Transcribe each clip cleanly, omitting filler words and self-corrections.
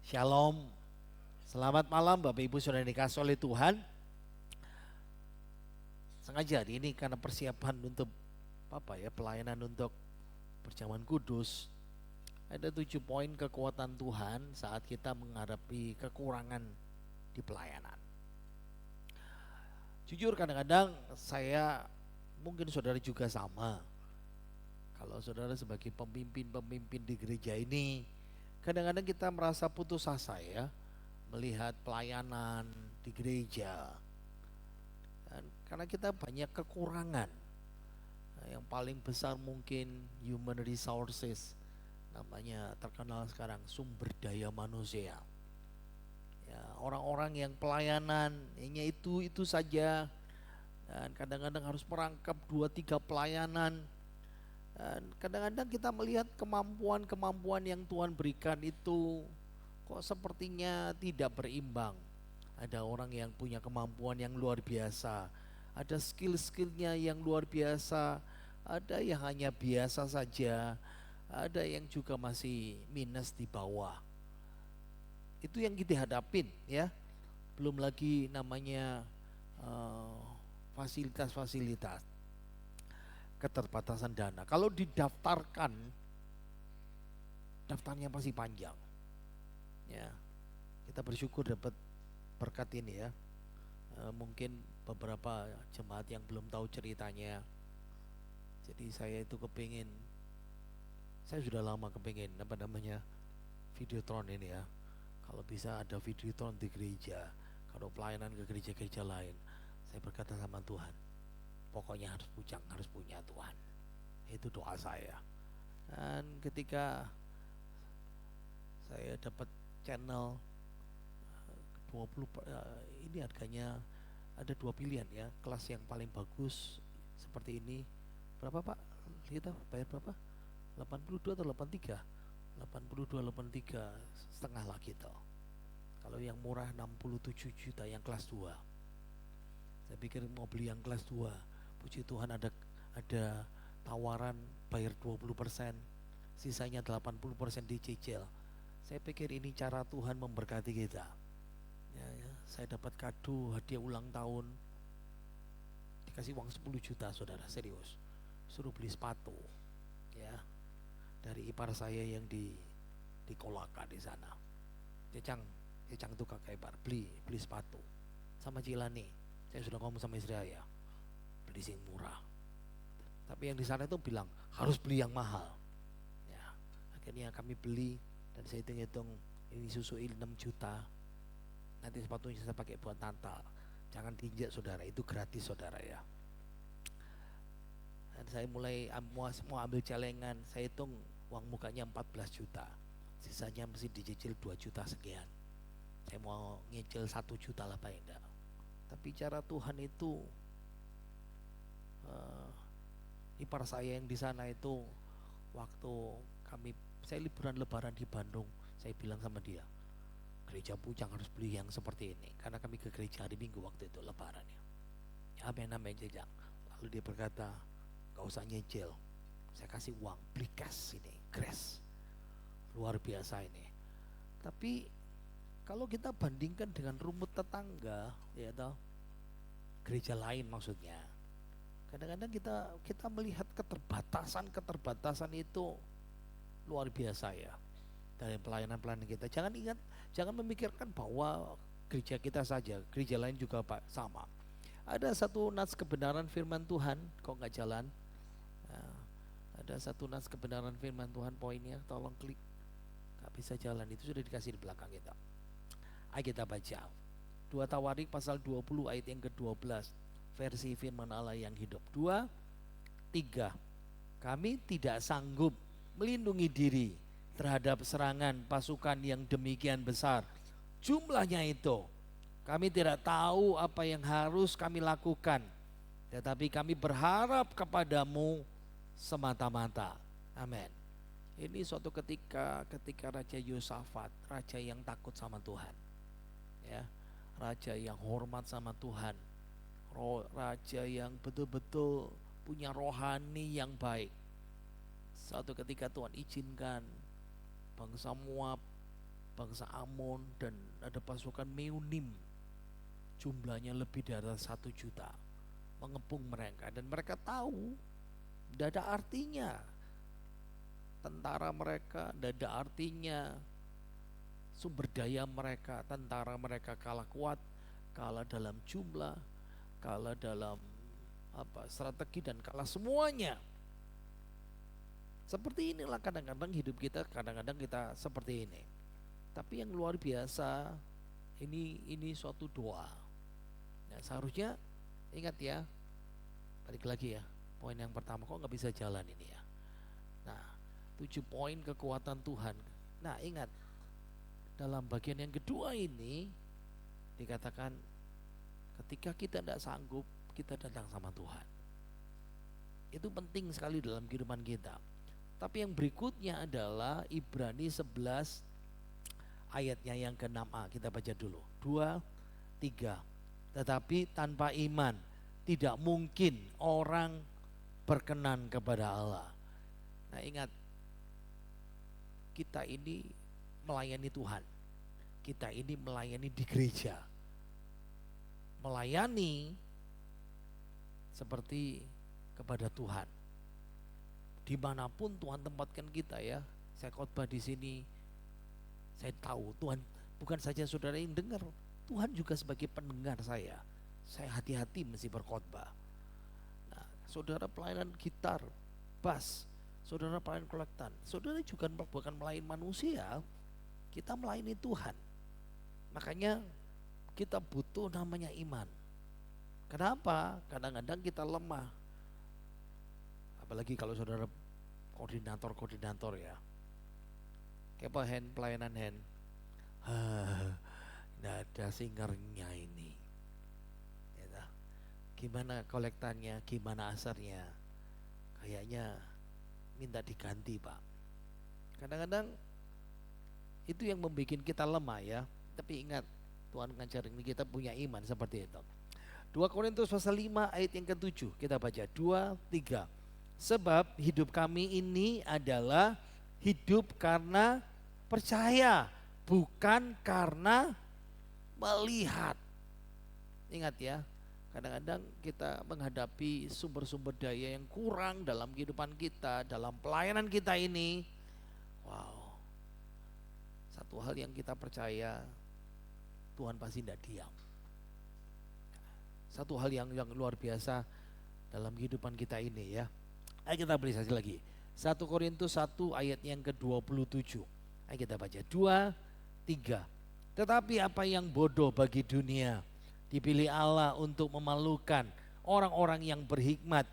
Shalom, selamat malam Bapak Ibu Saudara yang dikasihi oleh Tuhan. Sengaja hari ini karena persiapan untuk pelayanan untuk perjamuan kudus. Ada 7 poin kekuatan Tuhan saat kita menghadapi kekurangan di pelayanan. Jujur kadang-kadang mungkin saudara juga sama. Kalau saudara sebagai pemimpin di gereja ini, kadang-kadang kita merasa putus asa ya, melihat pelayanan di gereja. Dan karena kita banyak kekurangan. Yang paling besar mungkin human resources, namanya terkenal sekarang sumber daya manusia. Ya, orang-orang yang pelayanan hanya itu saja, dan kadang-kadang harus merangkap 2-3 pelayanan. Dan kadang-kadang kita melihat kemampuan yang Tuhan berikan itu kok sepertinya tidak berimbang. Ada orang yang punya kemampuan yang luar biasa, ada skill-skillnya yang luar biasa, ada yang hanya biasa saja, ada yang juga masih minus di bawah. Itu yang kita hadapin ya. Belum lagi namanya fasilitas-fasilitas, keterbatasan dana. Kalau didaftarkan, daftarnya pasti panjang. Ya, kita bersyukur dapat berkat ini ya. Mungkin beberapa jemaat yang belum tahu ceritanya. Jadi saya sudah lama kepingin Videotron ini ya. Kalau bisa ada Videotron di gereja, kalau pelayanan ke gereja-gereja lain. Saya berkata sama Tuhan, pokoknya harus punya Tuhan. Itu doa saya. Dan ketika saya dapat channel 20, ini harganya ada 2 pilihan ya. Kelas yang paling bagus seperti ini berapa Pak? Kita bayar berapa? 82 atau 83? 82, 83 setengah lah gitu. Kalau yang murah 67 juta yang kelas 2. Saya pikir mau beli yang kelas 2, puji Tuhan ada tawaran bayar 20%, sisanya 80% dicicil. Saya pikir ini cara Tuhan memberkati kita. Ya, saya dapat kado hadiah ulang tahun, dikasih uang 10 juta saudara, serius. Suruh beli sepatu ya, dari ipar saya yang di Kolaka di sana. Cecang tuh kakak ipar, beli sepatu. Sama Cilani, saya sudah ngomong sama istri saya, beli sing murah. Tapi yang di sana itu bilang harus beli yang mahal. Ya, akhirnya kami beli dan saya hitung-hitung ini susuin 6 juta. Nanti sepatunya saya pakai buat Natal. Jangan diinjak saudara, itu gratis saudara ya. Dan saya mulai mau ambil celengan, saya hitung uang mukanya 14 juta. Sisanya mesti dicicil 2 juta sekian. Saya mau nyicil 1 juta lah paling enggak. Tapi cara Tuhan itu, ipar saya yang di sana itu, waktu saya liburan lebaran di Bandung, saya bilang sama dia, gereja Pucang harus beli yang seperti ini, karena kami ke gereja hari Minggu waktu itu lebaran ya. Amin Jejang. Lalu dia berkata, gak usah nyicil, saya kasih uang, beli cash ini, grass, luar biasa ini. Tapi kalau kita bandingkan dengan rumput tetangga, ya toh, gereja lain maksudnya, kadang-kadang kita melihat keterbatasan itu luar biasa ya dari pelayanan kita. Jangan memikirkan bahwa gereja kita saja, gereja lain juga Pak sama. Ada satu nats kebenaran firman Tuhan kok nggak jalan. Ada satu nats kebenaran firman Tuhan, poinnya tolong klik, nggak bisa jalan, itu sudah dikasih di belakang kita. Ayo kita baca 2 Tawarik pasal 20 ayat yang ke-12, versi firman Allah yang hidup. 2, 3. Kami tidak sanggup melindungi diri terhadap serangan pasukan yang demikian besar jumlahnya itu. Kami tidak tahu apa yang harus kami lakukan, tetapi kami berharap kepadamu semata-mata. Amin. Ini suatu ketika Raja Yosafat, raja yang takut sama Tuhan ya, raja yang hormat sama Tuhan, raja yang betul-betul punya rohani yang baik. Suatu ketika Tuhan izinkan bangsa Moab bangsa Amon dan ada pasukan Meunim, jumlahnya lebih dari 1 juta, mengepung mereka. Dan mereka tahu tidak ada artinya tentara mereka, tidak ada artinya sumber daya mereka, tentara mereka kalah kuat, kalah dalam jumlah, kalah dalam strategi, dan kalah semuanya. Seperti inilah kadang-kadang hidup kita, kadang-kadang kita seperti ini. Tapi yang luar biasa, ini suatu doa. Nah, seharusnya ingat ya, balik lagi ya, poin yang pertama, kok nggak bisa jalan ini ya. Nah, 7 poin kekuatan Tuhan. Nah, ingat, dalam bagian yang kedua ini dikatakan ketika kita tidak sanggup, kita datang sama Tuhan. Itu penting sekali dalam kehidupan kita. Tapi yang berikutnya adalah Ibrani 11 ayatnya yang ke-6a. Kita baca dulu. 2, 3. Tetapi tanpa iman tidak mungkin orang berkenan kepada Allah. Nah, ingat, kita ini melayani Tuhan. Kita ini melayani di gereja. Melayani seperti kepada Tuhan. Dimanapun Tuhan tempatkan kita ya. Saya khotbah di sini, saya tahu Tuhan bukan saja saudara yang dengar, Tuhan juga sebagai pendengar saya. Saya hati-hati mesti berkhotbah. Nah, saudara pelayanan gitar, bass, saudara pelayanan kolektan, saudara juga bukan melayani manusia, kita melayani Tuhan. Makanya kita butuh namanya iman. Kenapa? Kadang-kadang kita lemah. Apalagi kalau saudara koordinator ya. Kayak hand, pelayanan hand. Nggak ada singernya ini. Ya, gimana kolektannya, gimana asarnya? Kayaknya minta diganti, Pak. Kadang-kadang itu yang membuat kita lemah ya. Tapi ingat, Tuhan ngajarin kita punya iman seperti itu. 2 Korintus pasal 5 ayat yang ke-7. Kita baca 2, 3. Sebab hidup kami ini adalah hidup karena percaya, bukan karena melihat. Ingat ya, kadang-kadang kita menghadapi sumber-sumber daya yang kurang dalam kehidupan kita, dalam pelayanan kita ini. Wow, satu hal yang kita percaya, Tuhan pasti tidak diam. Satu hal yang luar biasa dalam kehidupan kita ini ya. Ayo kita beri saja lagi. 1 Korintus 1 ayat yang ke-27. Ayo kita baca 2, 3. Tetapi apa yang bodoh bagi dunia dipilih Allah untuk memalukan orang-orang yang berhikmat.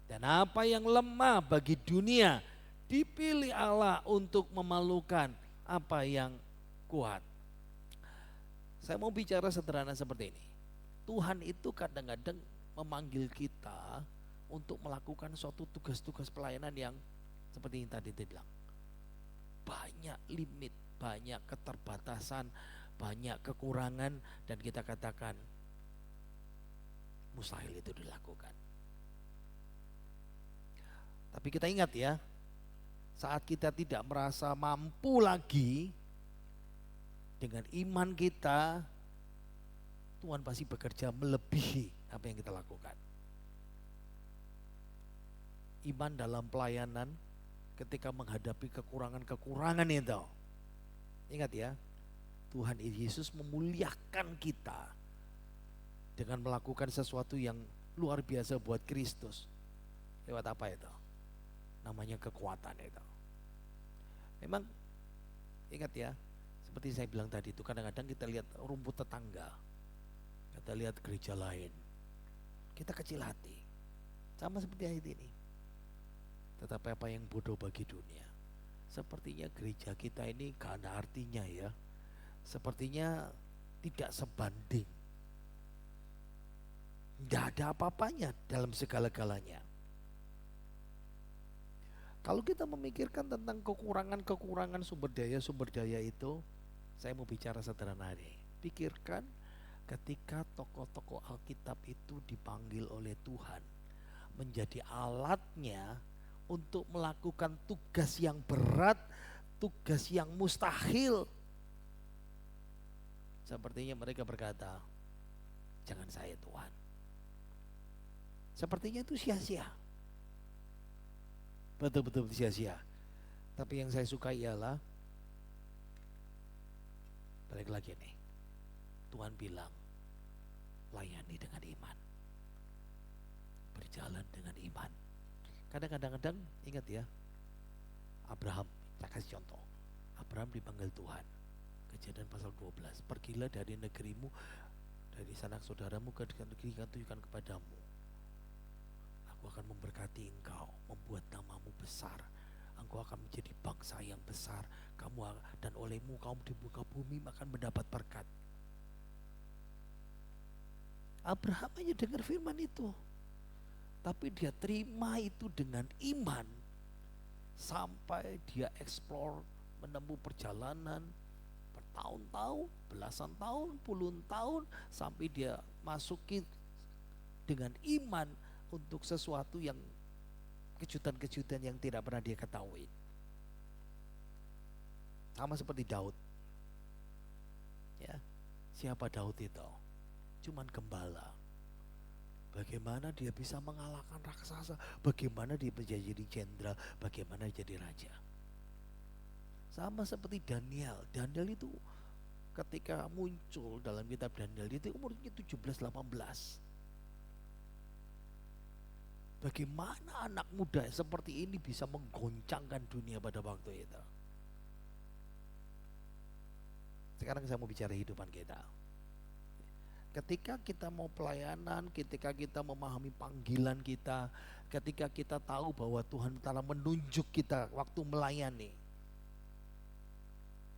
Dan apa yang lemah bagi dunia dipilih Allah untuk memalukan apa yang kuat. Saya mau bicara sederhana seperti ini. Tuhan itu kadang-kadang memanggil kita untuk melakukan suatu tugas-tugas pelayanan yang seperti yang tadi dia bilang. Banyak limit, banyak keterbatasan, banyak kekurangan, dan kita katakan mustahil itu dilakukan. Tapi kita ingat ya, saat kita tidak merasa mampu lagi, dengan iman kita, Tuhan pasti bekerja melebihi apa yang kita lakukan. Iman dalam pelayanan ketika menghadapi kekurangan-kekurangan itu. Ingat ya, Tuhan Yesus memuliakan kita dengan melakukan sesuatu yang luar biasa buat Kristus. Lewat apa itu? Namanya kekuatan itu. Memang ingat ya, seperti saya bilang tadi itu, kadang-kadang kita lihat rumput tetangga, kita lihat gereja lain, kita kecil hati. Sama seperti ayat ini. Tetapi apa yang bodoh bagi dunia, sepertinya gereja kita ini gak ada artinya ya. Sepertinya tidak sebanding, tidak ada apa-apanya dalam segala-galanya. Kalau kita memikirkan tentang kekurangan-kekurangan sumber daya itu, saya mau bicara sederhana nih. Pikirkan ketika tokoh-tokoh Alkitab itu dipanggil oleh Tuhan menjadi alatnya untuk melakukan tugas yang berat, tugas yang mustahil. Sepertinya mereka berkata, jangan saya Tuhan. Sepertinya itu sia-sia. Betul-betul sia-sia. Tapi yang saya suka ialah, balik lagi nih, Tuhan bilang, layani dengan iman. Berjalan dengan iman. Kadang-kadang ingat ya, Abraham, saya kasih contoh. Abraham dipanggil Tuhan. Kejadian pasal 12. Pergilah dari negerimu, dari sanak saudaramu ke negeri yang tunjukkan kepadamu. Aku akan memberkati engkau, membuat namamu besar. Engkau akan menjadi bangsa yang besar. Kamu dan olehmu kaum di muka bumi akan mendapat berkat. Abraham hanya dengar firman itu, tapi dia terima itu dengan iman. Sampai dia eksplor, menempuh perjalanan bertahun-tahun, belasan tahun, puluhan tahun, sampai dia masuki dengan iman untuk sesuatu yang kejutan-kejutan yang tidak pernah dia ketahui. Sama seperti Daud. Ya, siapa Daud itu? Cuman gembala. Bagaimana dia bisa mengalahkan raksasa? Bagaimana dia menjadi jenderal? Bagaimana jadi raja? Sama seperti Daniel. Daniel itu ketika muncul dalam kitab Daniel itu umurnya 17-18. Bagaimana anak muda seperti ini bisa menggoncangkan dunia pada waktu itu? Sekarang saya mau bicara kehidupan kita. Ketika kita mau pelayanan, ketika kita memahami panggilan kita, ketika kita tahu bahwa Tuhan telah menunjuk kita waktu melayani,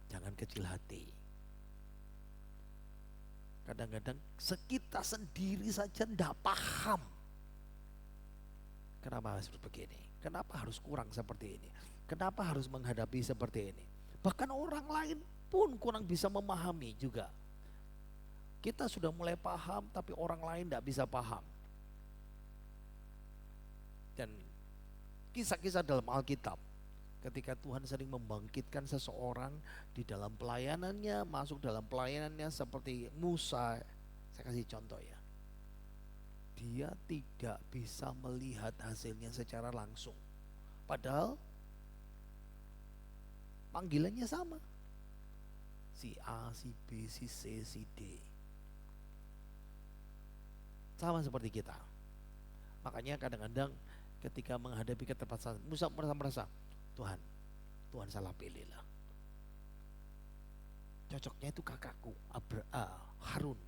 jangan kecil hati. Kadang-kadang kita sendiri saja tidak paham. Kenapa harus begini? Kenapa harus kurang seperti ini? Kenapa harus menghadapi seperti ini? Bahkan orang lain pun kurang bisa memahami juga. Kita sudah mulai paham, tapi orang lain tidak bisa paham. Dan kisah-kisah dalam Alkitab, ketika Tuhan sering membangkitkan seseorang di dalam pelayanannya, masuk dalam pelayanannya seperti Musa, saya kasih contoh ya. Dia tidak bisa melihat hasilnya secara langsung. Padahal panggilannya sama. Si A, si B, si C, si D. Sama seperti kita. Makanya kadang-kadang ketika menghadapi keterbatasan, Musa merasa Tuhan salah pilih lah. Cocoknya itu kakakku Harun.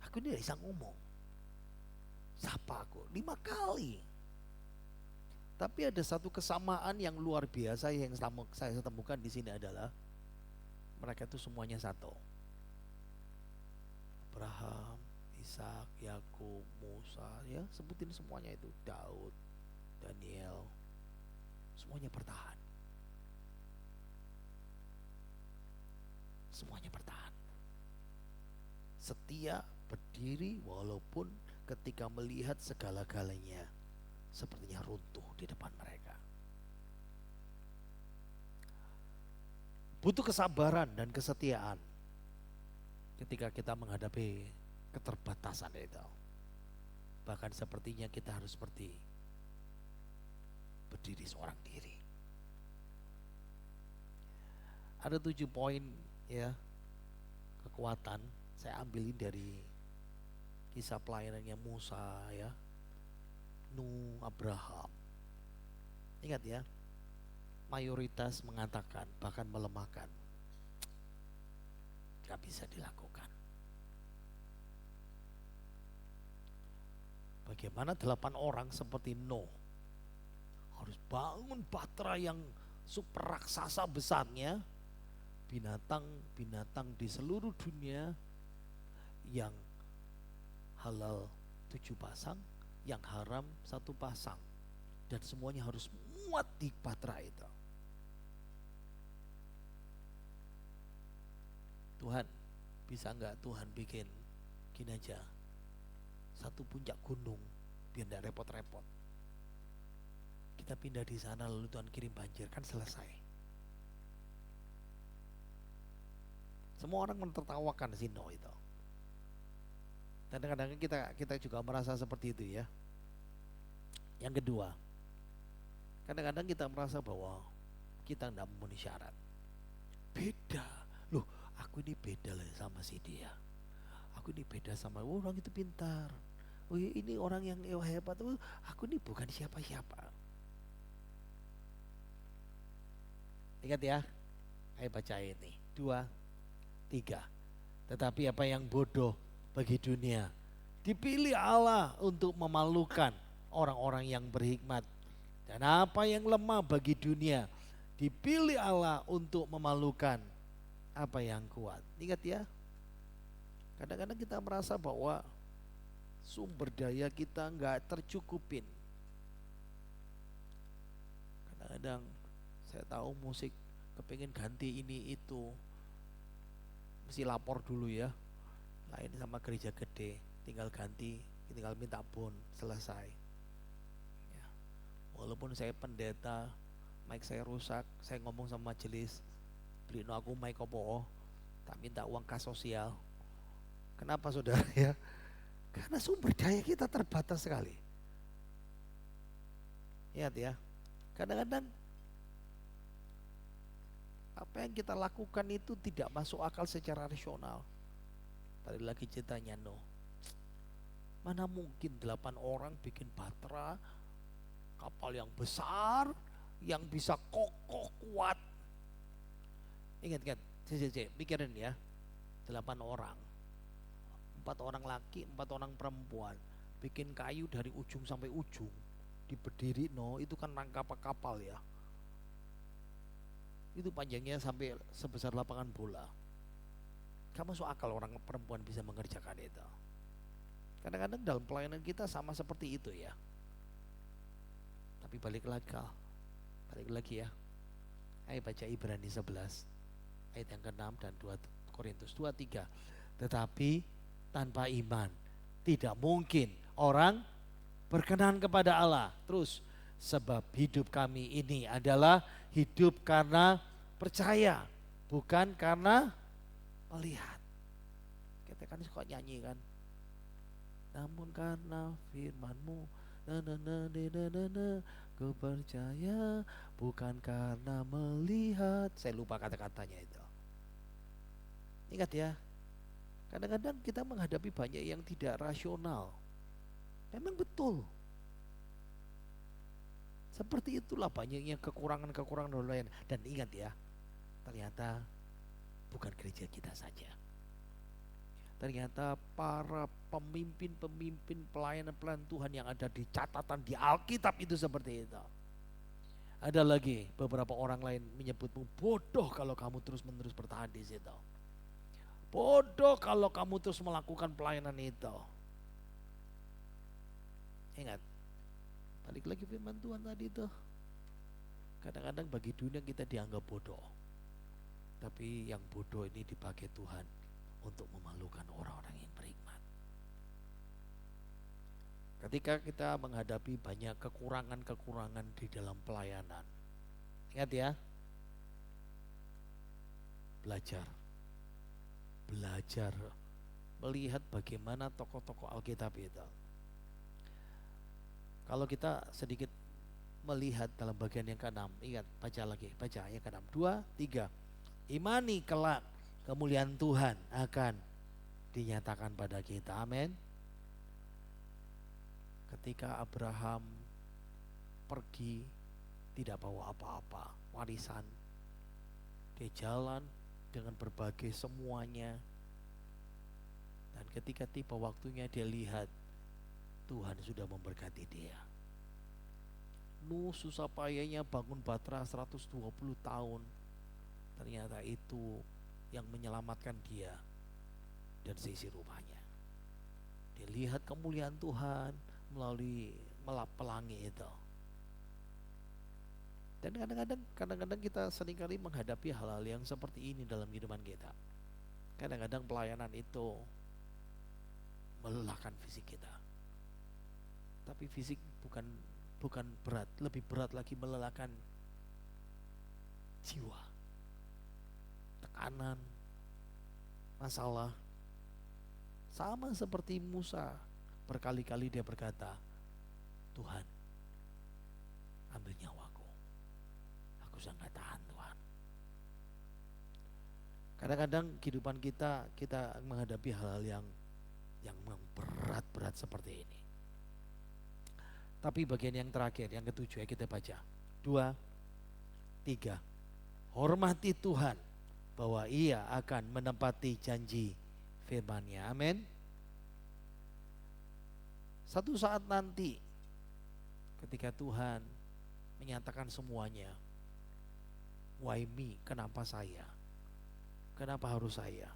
Aku ini tidak bisa ngomong. Sapa aku 5 kali. Tapi ada satu kesamaan yang luar biasa yang saya temukan di sini adalah mereka itu semuanya satu. Abraham, Ishak, Yakub, Musa, ya sebutin semuanya itu, Daud, Daniel, semuanya bertahan. Semuanya bertahan. Setia berdiri walaupun ketika melihat segala-galanya sepertinya runtuh di depan mereka. Butuh kesabaran dan kesetiaan ketika kita menghadapi keterbatasan itu. Bahkan sepertinya kita harus seperti berdiri seorang diri. Ada 7 poin ya kekuatan. Saya ambilin dari kisah pelayanannya Musa ya, Nuh, Abraham. Ingat ya, mayoritas mengatakan bahkan melemahkan, gak bisa dilakukan. Bagaimana 8 orang seperti Nuh harus bangun batra yang super raksasa besarnya, binatang-binatang di seluruh dunia yang halal 7 pasang, yang haram 1 pasang, dan semuanya harus muat di batra itu. Tuhan, bisa nggak Tuhan bikin gini aja, 1 puncak gunung biar tidak repot-repot. Kita pindah di sana lalu Tuhan kirim banjir, kan selesai. Semua orang menertawakan si Nuh itu. Dan kadang-kadang kita juga merasa seperti itu ya. Yang kedua, kadang-kadang kita merasa bahwa kita tidak memenuhi syarat. Beda. Loh, aku ini beda lah sama si dia. Aku ini beda sama orang itu pintar. Oh ini orang yang hebat. Oh, aku ini bukan siapa-siapa. Ingat ya. Ayo baca ini. 2, 3. Tetapi apa yang bodoh bagi dunia dipilih Allah untuk memalukan orang-orang yang berhikmat. Dan apa yang lemah bagi dunia dipilih Allah untuk memalukan apa yang kuat. Ingat ya. Kadang-kadang kita merasa bahwa sumber daya kita nggak tercukupin. Kadang-kadang saya tahu musik kepingin ganti ini itu, mesti lapor dulu ya. Lain sama gereja gede, tinggal ganti, tinggal minta bon, selesai. Ya. Walaupun saya pendeta, mic saya rusak, saya ngomong sama majelis, beliin aku mic opo, tak minta uang kas sosial. Kenapa saudara ya? Karena sumber daya kita terbatas sekali. Ingat ya, kadang-kadang apa yang kita lakukan itu tidak masuk akal secara rasional. Tadi lagi ceritanya Nuh. Mana mungkin 8 orang bikin bahtera, kapal yang besar, yang bisa kokoh kuat. Ingat, pikirin ya, 8 orang. 4 orang laki, 4 orang perempuan, bikin kayu dari ujung sampai ujung, diberdiri itu kan rangka kapal ya. Itu panjangnya sampai sebesar lapangan bola. Gak masuk akal orang perempuan bisa mengerjakan itu. Kadang-kadang dalam pelayanan kita sama seperti itu ya. Tapi balik lagi ya. Ayo baca Ibrani 11 ayat yang ke-6 dan 2 Korintus 2:3. Tetapi tanpa iman tidak mungkin orang berkenan kepada Allah. Terus, sebab hidup kami ini adalah hidup karena percaya, bukan karena melihat. Kita kan suka nyanyi kan. Namun karena firman-Mu, ku percaya, bukan karena melihat. Saya lupa kata-katanya itu. Ingat ya, kadang-kadang kita menghadapi banyak yang tidak rasional. Memang betul. Seperti itulah banyaknya kekurangan-kekurangan lain. Dan ingat ya, ternyata bukan gereja kita saja. Ternyata para pemimpin-pemimpin pelayanan Tuhan yang ada di catatan di Alkitab itu seperti itu. Ada lagi beberapa orang lain menyebutmu bodoh kalau kamu terus-menerus bertahan di situ. Bodoh kalau kamu terus melakukan pelayanan itu. Ingat, balik lagi firman Tuhan tadi itu. Kadang-kadang bagi dunia kita dianggap bodoh. Tapi yang bodoh ini dipakai Tuhan untuk memalukan orang-orang yang berhikmat. Ketika kita menghadapi banyak kekurangan-kekurangan di dalam pelayanan, ingat ya, belajar melihat bagaimana tokoh-tokoh Alkitab itu. Kalau kita sedikit melihat dalam bagian yang ke-6, ingat, baca yang ke-6, 2, 3. Imani kelak kemuliaan Tuhan akan dinyatakan pada kita. Amin. Ketika Abraham pergi tidak bawa apa-apa, warisan, dia jalan dengan berbagai semuanya. Dan ketika tiba waktunya dia lihat Tuhan sudah memberkati dia. Nuh susah payahnya bangun bahtera 120 tahun. Ternyata itu yang menyelamatkan dia dan seisi rumahnya. Dia lihat kemuliaan Tuhan melalui pelangi itu. Dan kadang-kadang kita seringkali menghadapi hal-hal yang seperti ini dalam kehidupan kita. Kadang-kadang pelayanan itu melelahkan fisik kita. Tapi fisik bukan berat, lebih berat lagi melelahkan jiwa. Tekanan, masalah. Sama seperti Musa, berkali-kali dia berkata, Tuhan, ambil nyawaku. Aku sudah gak tahan Tuhan. Kadang-kadang kehidupan kita menghadapi hal-hal yang berat-berat seperti ini. Tapi bagian yang terakhir, yang ketujuh, kita baca 2, 3. Hormati Tuhan bahwa Ia akan menepati janji firman-Nya. Amin. Satu saat nanti ketika Tuhan menyatakan semuanya, why me? Kenapa saya? Kenapa harus saya?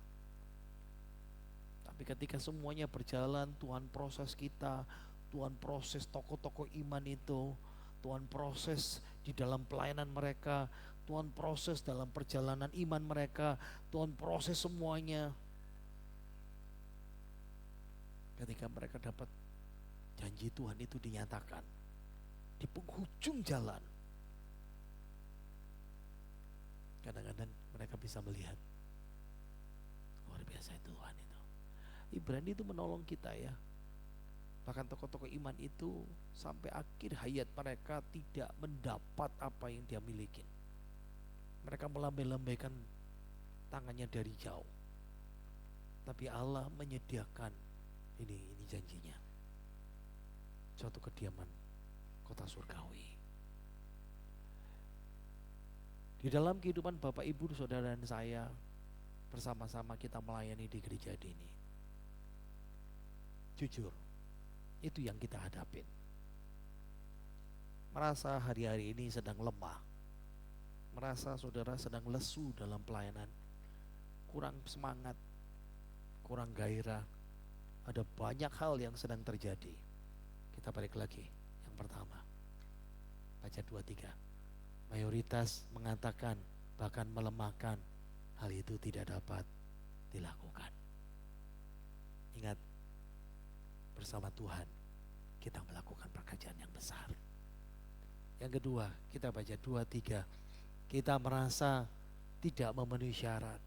Tapi ketika semuanya berjalan, Tuhan proses kita, Tuhan proses tokoh-tokoh iman itu, Tuhan proses di dalam pelayanan mereka, Tuhan proses dalam perjalanan iman mereka, Tuhan proses semuanya. Ketika mereka dapat janji Tuhan itu dinyatakan di penghujung jalan, kadang-kadang mereka bisa melihat luar biasa Tuhan itu. Ibrani itu menolong kita ya. Bahkan tokoh-tokoh iman itu sampai akhir hayat mereka tidak mendapat apa yang dia miliki. Mereka melambai-lambaikan tangannya dari jauh. Tapi Allah menyediakan ini janjinya. Suatu kediaman kota surgawi. Di dalam kehidupan Bapak Ibu Saudara dan saya, bersama-sama kita melayani di gereja ini. Jujur, itu yang kita hadapin. Merasa hari-hari ini sedang lemah, merasa saudara sedang lesu dalam pelayanan, kurang semangat, kurang gairah, ada banyak hal yang sedang terjadi. Kita balik lagi, yang pertama, baca 2-3. Mayoritas mengatakan, bahkan melemahkan, hal itu tidak dapat dilakukan. Ingat, bersama Tuhan kita melakukan pekerjaan yang besar. Yang kedua, kita baca 2-3. Kita merasa tidak memenuhi syarat.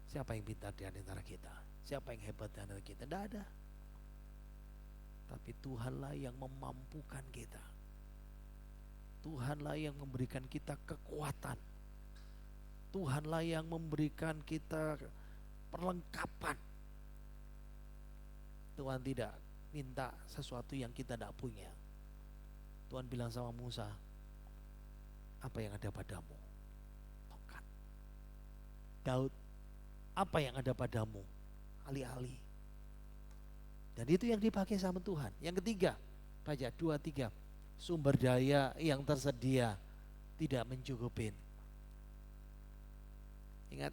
Siapa yang pintar di antara kita? Siapa yang hebat di antara kita? Tidak ada. Tapi Tuhanlah yang memampukan kita. Tuhanlah yang memberikan kita kekuatan. Tuhanlah yang memberikan kita perlengkapan. Tuhan tidak minta sesuatu yang kita tidak punya. Tuhan bilang sama Musa, apa yang ada padamu? Tongkat. Daud, apa yang ada padamu? Ali-ali. Dan itu yang dipakai sama Tuhan. Yang ketiga, baca 2-3. Sumber daya yang tersedia tidak mencukupin. Ingat,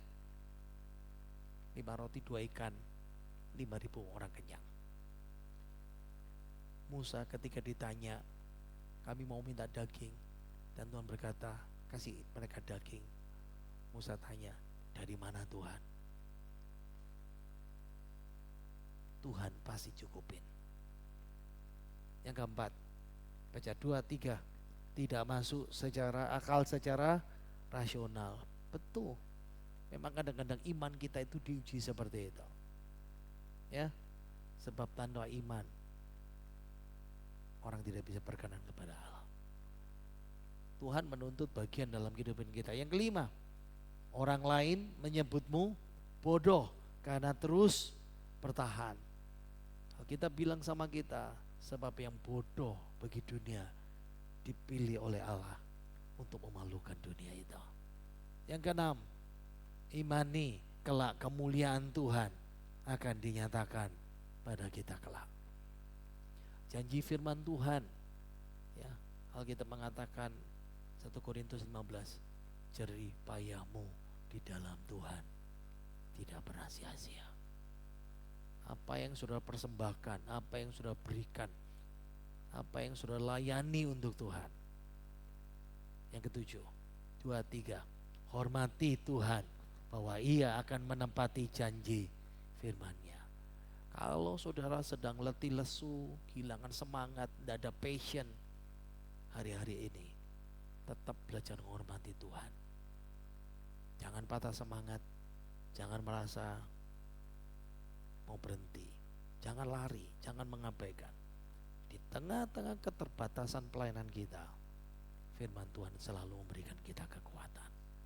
5 roti 2 ikan, 5.000 orang kenyang. Musa ketika ditanya, kami mau minta daging, dan Tuhan berkata, kasih mereka daging. Musa tanya, dari mana Tuhan? Tuhan pasti cukupin. Yang keempat, baca 2-3. Tidak masuk secara akal, secara rasional. Betul. Memang kadang-kadang iman kita itu diuji seperti itu. Ya, sebab tanpa iman orang tidak bisa berkenan kepada Allah. Tuhan menuntut bagian dalam kehidupan kita. Yang kelima, orang lain menyebutmu bodoh karena terus bertahan. Kita bilang sama kita, sebab yang bodoh bagi dunia dipilih oleh Allah untuk memalukan dunia itu. Yang keenam, imani kelak kemuliaan Tuhan akan dinyatakan pada kita kelak. Janji firman Tuhan, ya, Alkitab mengatakan 1 Korintus 15, jerih payahmu di dalam Tuhan tidak pernah sia-sia. Apa yang sudah persembahkan, apa yang sudah berikan, apa yang sudah layani untuk Tuhan. Yang ketujuh, 2-3, hormati Tuhan bahwa Ia akan menepati janji firman-Nya. Kalau saudara sedang letih lesu, kehilangan semangat, tidak ada passion hari-hari ini, tetap belajar menghormati Tuhan. Jangan patah semangat, jangan merasa jangan lari, jangan mengabaikan. Di tengah-tengah keterbatasan pelayanan kita, firman Tuhan selalu memberikan kita kekuatan.